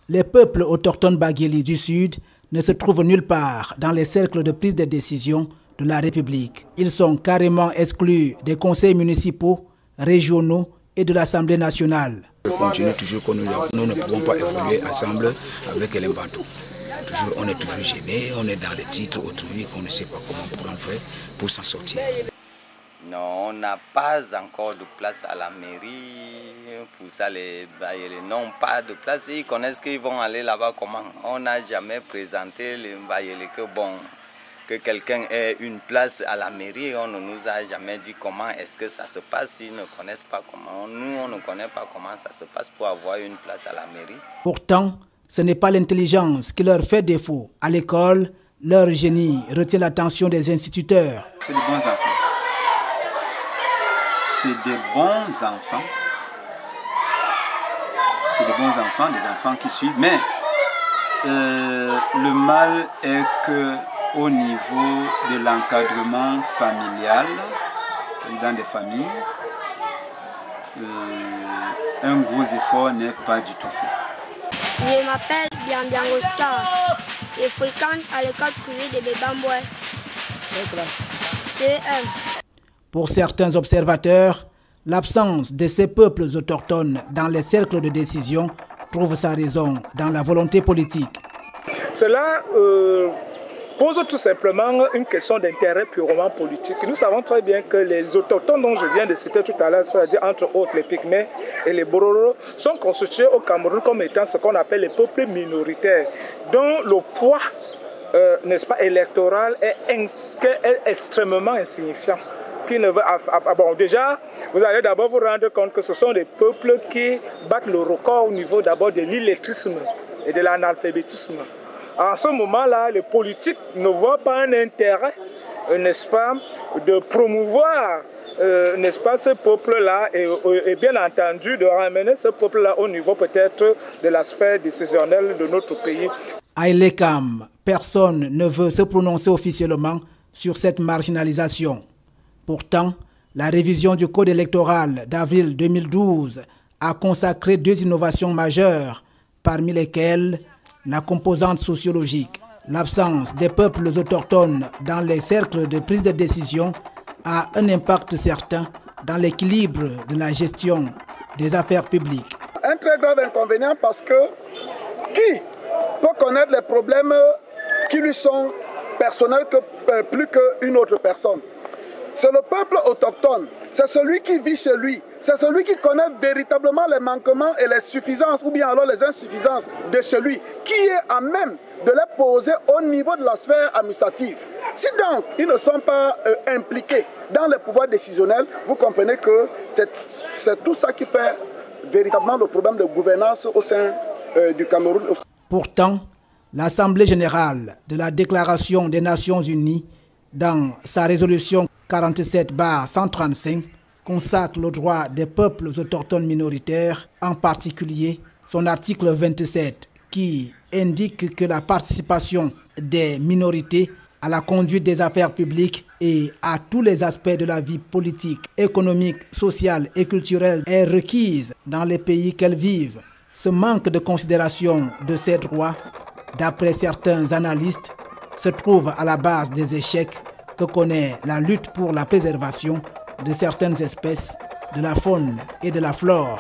Les peuples autochtones Bagéli du Sud ne se trouvent nulle part dans les cercles de prise de décision de la République. Ils sont carrément exclus des conseils municipaux, régionaux et de l'Assemblée nationale. On continue toujours que nous ne pouvons pas évoluer ensemble avec les Bantous. On est toujours gênés, on est dans les titres autrui qu'on ne sait pas comment on faire pour s'en sortir. Non, on n'a pas encore de place à la mairie. Pour ça, les Bayélés n'ont pas de place. Ils connaissent qu'ils vont aller là-bas comment. On n'a jamais présenté les Bayélés que quelqu'un ait une place à la mairie. On ne nous a jamais dit comment est-ce que ça se passe. Ils ne connaissent pas comment. Nous, on ne connaît pas comment ça se passe pour avoir une place à la mairie. Pourtant, ce n'est pas l'intelligence qui leur fait défaut. À l'école, leur génie retient l'attention des instituteurs. C'est des bons enfants. C'est des bons enfants. C'est des bons enfants, des enfants qui suivent. Mais le mal est qu'au niveau de l'encadrement familial, c'est-à-dire dans des familles, un gros effort n'est pas du tout fait. Je m'appelle Bian Oscar et fréquente à l'école privée de Bébamboué. CE1. Pour certains observateurs, l'absence de ces peuples autochtones dans les cercles de décision trouve sa raison dans la volonté politique. Cela pose tout simplement une question d'intérêt purement politique. Nous savons très bien que les autochtones dont je viens de citer tout à l'heure, c'est-à-dire entre autres les Pygmées et les Bororo, sont constitués au Cameroun comme étant ce qu'on appelle les peuples minoritaires, dont le poids n'est-ce pas, électoral est extrêmement insignifiant. Bon, déjà, vous allez d'abord vous rendre compte que ce sont des peuples qui battent le record au niveau d'abord de l'illettrisme et de l'analphabétisme. En ce moment-là, les politiques ne voient pas un intérêt, n'est-ce pas, de promouvoir, n'est-ce pas, ce peuple-là et bien entendu de ramener ce peuple-là au niveau peut-être de la sphère décisionnelle de notre pays. À Ilekam, personne ne veut se prononcer officiellement sur cette marginalisation. Pourtant, la révision du code électoral d'avril 2012 a consacré 2 innovations majeures, parmi lesquelles la composante sociologique. L'absence des peuples autochtones dans les cercles de prise de décision a un impact certain dans l'équilibre de la gestion des affaires publiques. Un très grave inconvénient parce que qui peut connaître les problèmes qui lui sont personnels plus qu'une autre personne? C'est le peuple autochtone, c'est celui qui vit chez lui, c'est celui qui connaît véritablement les manquements et les suffisances ou bien alors les insuffisances de chez lui, qui est à même de les poser au niveau de la sphère administrative. Si donc ils ne sont pas impliqués dans les pouvoirs décisionnels, vous comprenez que c'est tout ça qui fait véritablement le problème de gouvernance au sein du Cameroun. Pourtant, l'Assemblée générale de la Déclaration des Nations Unies, dans sa résolution 47/135, consacre le droit des peuples autochtones minoritaires, en particulier son article 27, qui indique que la participation des minorités à la conduite des affaires publiques et à tous les aspects de la vie politique, économique, sociale et culturelle est requise dans les pays qu'elles vivent. Ce manque de considération de ces droits, d'après certains analystes, se trouve à la base des échecs que connaît la lutte pour la préservation de certaines espèces, de la faune et de la flore.